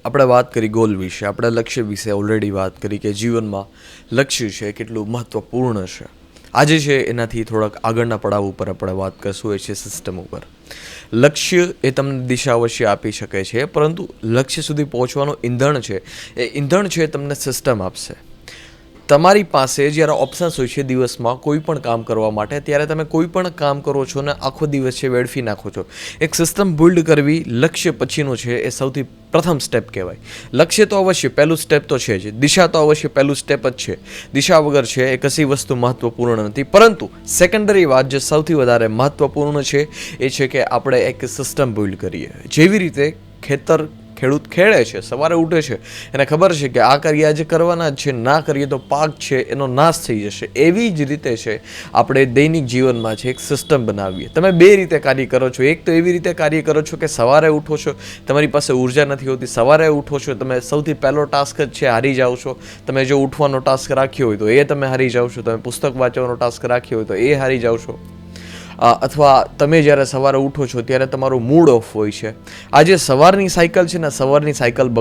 આપણે વાત કરી ગોલ વિશે, આપણે લક્ષ્ય વિશે ઓલરેડી વાત કરી કે જીવનમાં લક્ષ્ય છે કેટલું મહત્ત્વપૂર્ણ છે. આજે છે એનાથી થોડાક આગળના પડાવ ઉપર આપણે વાત કરશું, એ છે સિસ્ટમ ઉપર. લક્ષ્ય એ તમને દિશા અવશ્ય આપી શકે છે, પરંતુ લક્ષ્ય સુધી પહોંચવાનું ઈંધણ છે, એ ઈંધણ છે તમને સિસ્ટમ આપશે. તમારી પાસે જ્યારે ઓપ્શન્સ હોય છે દિવસમાં કોઈ પણ કામ કરવા માટે, ત્યારે તમે કોઈ પણ કામ કરો છો ને આખો દિવસ છે વેડફી નાખો છો. એક સિસ્ટમ બિલ્ડ કરવી લક્ષ્ય પછીનું છે એ સૌથી પ્રથમ સ્ટેપ કહેવાય. લક્ષ્ય તો અવશ્ય પહેલું સ્ટેપ તો છે જ, દિશા તો અવશ્ય પહેલું સ્ટેપ જ છે. દિશા વગર છે એ કશી વસ્તુ મહત્વપૂર્ણ નથી. પરંતુ સેકન્ડરી વાત જે સૌથી વધારે મહત્વપૂર્ણ છે એ છે કે આપણે એક સિસ્ટમ બિલ્ડ કરીએ. જેવી રીતે ખેડૂત ખેડે છે, સવારે ઉઠે છે, એને ખબર છે કે આ કાર્ય આજે કરવાના જ છે, ના કરીએ તો પાક છે એનો નાશ થઈ જશે. એવી જ રીતે છે આપણે દૈનિક જીવનમાં છે એક સિસ્ટમ બનાવીએ. તમે બે રીતે કાર્ય કરો છો. એક તો એવી રીતે કાર્ય કરો છો કે સવારે ઉઠો છો, તમારી પાસે ઉર્જા નથી હોતી, સવારે ઉઠો છો, તમે સૌથી પહેલો ટાસ્ક જ છે હારી જાઓ છો. તમે જો ઉઠવાનો ટાસ્ક રાખ્યો હોય તો એ તમે હારી જાઓ છો, તમે પુસ્તક વાંચવાનો ટાસ્ક રાખ્યો હોય તો એ હારી જાઓ છો. અથવા તમે જ્યારે સવારે ઉઠો છો ત્યારે તમારું મૂડ ઓફ હોય છે. આ જે સવારની સાયકલ છે ને, સવારની સાયકલ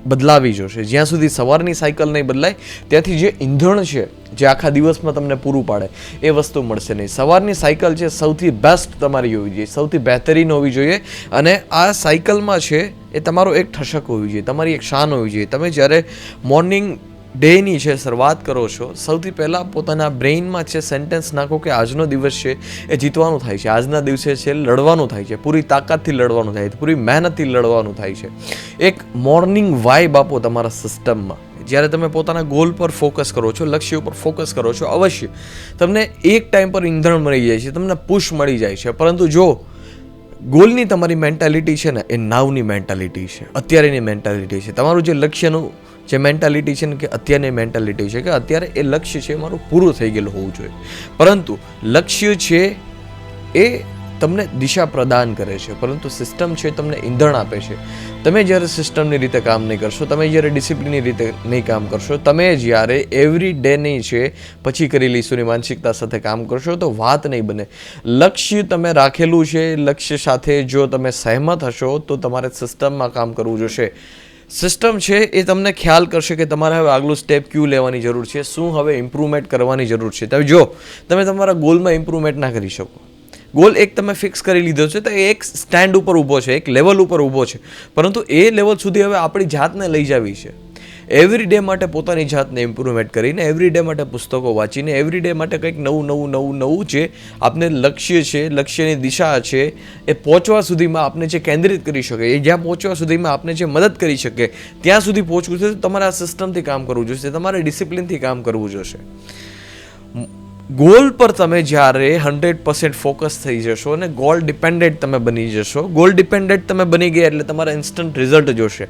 બદલાવી જોશે. જ્યાં સુધી સવારની સાયકલ નહીં બદલાય ત્યાંથી જે ઈંધણ છે જે આખા દિવસમાં તમને પૂરું પાડે એ વસ્તુ મળશે નહીં. સવારની સાયકલ છે સૌથી બેસ્ટ તમારી હોવી જોઈએ, સૌથી બહેતરીન હોવી જોઈએ. અને આ સાયકલમાં છે એ તમારો એક ઠશક હોવી જોઈએ, તમારી એક શાન હોવી જોઈએ. તમે જ્યારે મોર્નિંગ ડેની છે શરૂઆત કરો છો, સૌથી પહેલાં પોતાના બ્રેઇનમાં છે સેન્ટેન્સ નાખો કે આજનો દિવસ છે એ જીતવાનું થાય છે, આજના દિવસે છે લડવાનું થાય છે, પૂરી તાકાતથી લડવાનું થાય છે, પૂરી મહેનતથી લડવાનું થાય છે. એક મોર્નિંગ વાઇબ આપો તમારા સિસ્ટમમાં. જ્યારે તમે પોતાના ગોલ પર ફોકસ કરો છો, લક્ષ્ય ઉપર ફોકસ કરો છો, અવશ્ય તમને એક ટાઈમ પર ઈંધણ મળી જાય છે, તમને પુશ મળી જાય છે. પરંતુ જો ગોલની તમારી મેન્ટાલિટી છે ને એ નાવની મેન્ટાલિટી છે, અત્યારેની મેન્ટાલિટી છે. તમારું જે લક્ષ્યનું જે મેન્ટાલિટી છે ને કે અત્યારની મેન્ટાલિટી છે કે અત્યારે એ લક્ષ્ય છે મારું પૂરું થઈ ગયેલું હોવું જોઈએ. પરંતુ લક્ષ્ય છે એ તમને દિશા પ્રદાન કરે છે, પરંતુ સિસ્ટમ છે તમને ઈંધણ આપે છે. તમે જ્યારે સિસ્ટમની રીતે કામ નહીં કરશો, તમે જ્યારે ડિસિપ્લિનની રીતે નહીં કામ કરશો, તમે જ્યારે એવરી ડે નહીં છે પછી કરી લઈશુંની માનસિકતા સાથે કામ કરશો તો વાત નહીં બને. લક્ષ્ય તમે રાખેલું છે, લક્ષ્ય સાથે જો તમે સહેમત હશો તો તમારે સિસ્ટમમાં કામ કરવું જોશે. સિસ્ટમ છે એ તમને ખ્યાલ કરશે કે તમારે હવે આગલું સ્ટેપ ક્યુ લેવાની જરૂર છે, શું હવે ઇમ્પ્રુવમેન્ટ કરવાની જરૂર છે. તમે જો તમે તમારા ગોલમાં ઇમ્પ્રુવમેન્ટ ના કરી શકો, ગોલ એક તમે ફિક્સ કરી લીધો છે તો એક સ્ટેન્ડ ઉપર ઊભો છે, એક લેવલ ઉપર ઊભો છે, પરંતુ એ લેવલ સુધી હવે આપણી જાતને લઈ જવી છે. એવરી ડે માટે પોતાની જાતને ઇમ્પ્રુવમેન્ટ કરીને, એવરી ડે માટે પુસ્તકો વાંચીને, એવરી ડે માટે કંઈક નવું જે આપને લક્ષ્ય છે, લક્ષ્યની દિશા છે એ પહોંચવા સુધીમાં આપને જે કેન્દ્રિત કરી શકે, એ જ્યાં પહોંચવા સુધીમાં આપને જે મદદ કરી શકે ત્યાં સુધી પહોંચવું છે તો તમારે આ સિસ્ટમથી કામ કરવું જોઈશે, તમારે ડિસિપ્લિનથી કામ કરવું જોઈશે. ગોલ પર તમે જ્યારે 100% ફોકસ થઈ જશો અને ગોલ ડિપેન્ડેન્ટ તમે બની જશો, ગોલ ડિપેન્ડેન્ટ તમે બની ગયા એટલે તમારે ઇન્સ્ટન્ટ રિઝલ્ટ જોશે.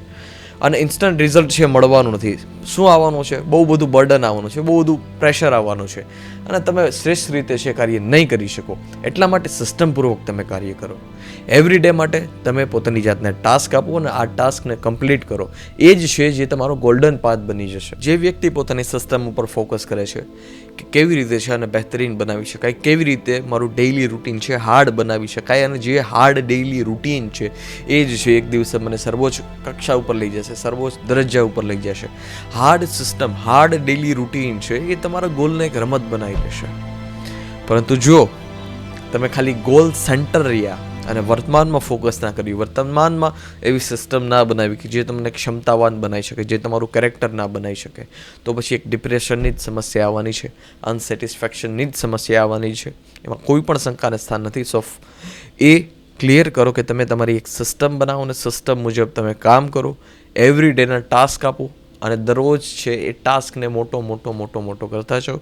અને ઇન્સ્ટન્ટ રિઝલ્ટ છે મળવાનું નથી. શું આવવાનું છે? બહુ બધું બર્ડન આવવાનું છે, બહુ બધું પ્રેશર આવવાનું છે, અને તમે શ્રેષ્ઠ રીતે છે કાર્ય નહીં કરી શકો. એટલા માટે સિસ્ટમપૂર્વક તમે કાર્ય કરો. એવરી ડે માટે તમે પોતાની જાતને ટાસ્ક આપો અને આ ટાસ્કને કમ્પ્લીટ કરો. એ જ છે જે તમારો ગોલ્ડન પાથ બની જશે. જે વ્યક્તિ પોતાની સિસ્ટમ ઉપર ફોકસ કરે છે કે કેવી રીતે છે આને બહેતરીન બનાવી શકાય, કેવી રીતે મારું ડેઇલી રૂટીન છે હાર્ડ બનાવી શકાય, અને જે હાર્ડ ડેઇલી રૂટીન છે એ જ છે એક દિવસે મને સર્વોચ્ચ કક્ષા ઉપર લઈ જશે, સર્વોચ્ચ દરજ્જા ઉપર લઈ જશે. Hard system, hard daily routine છે એ તમારા ગોલને એક રમત બનાવી દેશે. પરંતુ જો તમે ખાલી ગોલ સેન્ટર રહ્યા અને વર્તમાનમાં ફોકસ ના કર્યું, વર્તમાનમાં એવી સિસ્ટમ ના બનાવી કે જે તમને ક્ષમતાવાન બનાવી શકે, જે તમારું કેરેક્ટર ના બનાવી શકે, તો પછી એક ડિપ્રેશનની જ સમસ્યા આવવાની છે, અનસેટિસ્ફેક્શનની જ સમસ્યા આવવાની છે. એમાં કોઈ પણ શંકાને સ્થાન નથી. સો એ ક્લિયર કરો કે તમે તમારી એક સિસ્ટમ બનાવો અને સિસ્ટમ મુજબ તમે કામ કરો. એવરી ડેના ટાસ્ક આપો અને દરરોજ છે એ ટાસ્કને મોટો કરતા જાઓ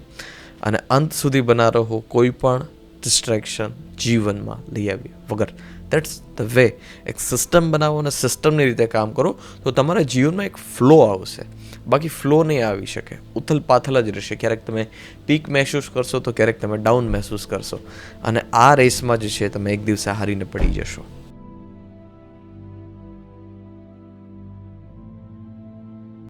અને અંત સુધી બના રહો કોઈ પણ ડિસ્ટ્રેક્શન જીવનમાં લઈ આવી વગર. That's the way. એક સિસ્ટમ બનાવો અને સિસ્ટમની રીતે કામ કરો તો તમારા જીવનમાં એક ફ્લો આવશે. બાકી ફ્લો નહીં આવી શકે, ઉથલ પાથલ જ રહેશે. ક્યારેક તમે પીક મહેસૂસ કરશો તો ક્યારેક તમે ડાઉન મહેસૂસ કરશો, અને આ રેસમાં જે છે તમે એક દિવસે હારીને પડી જશો.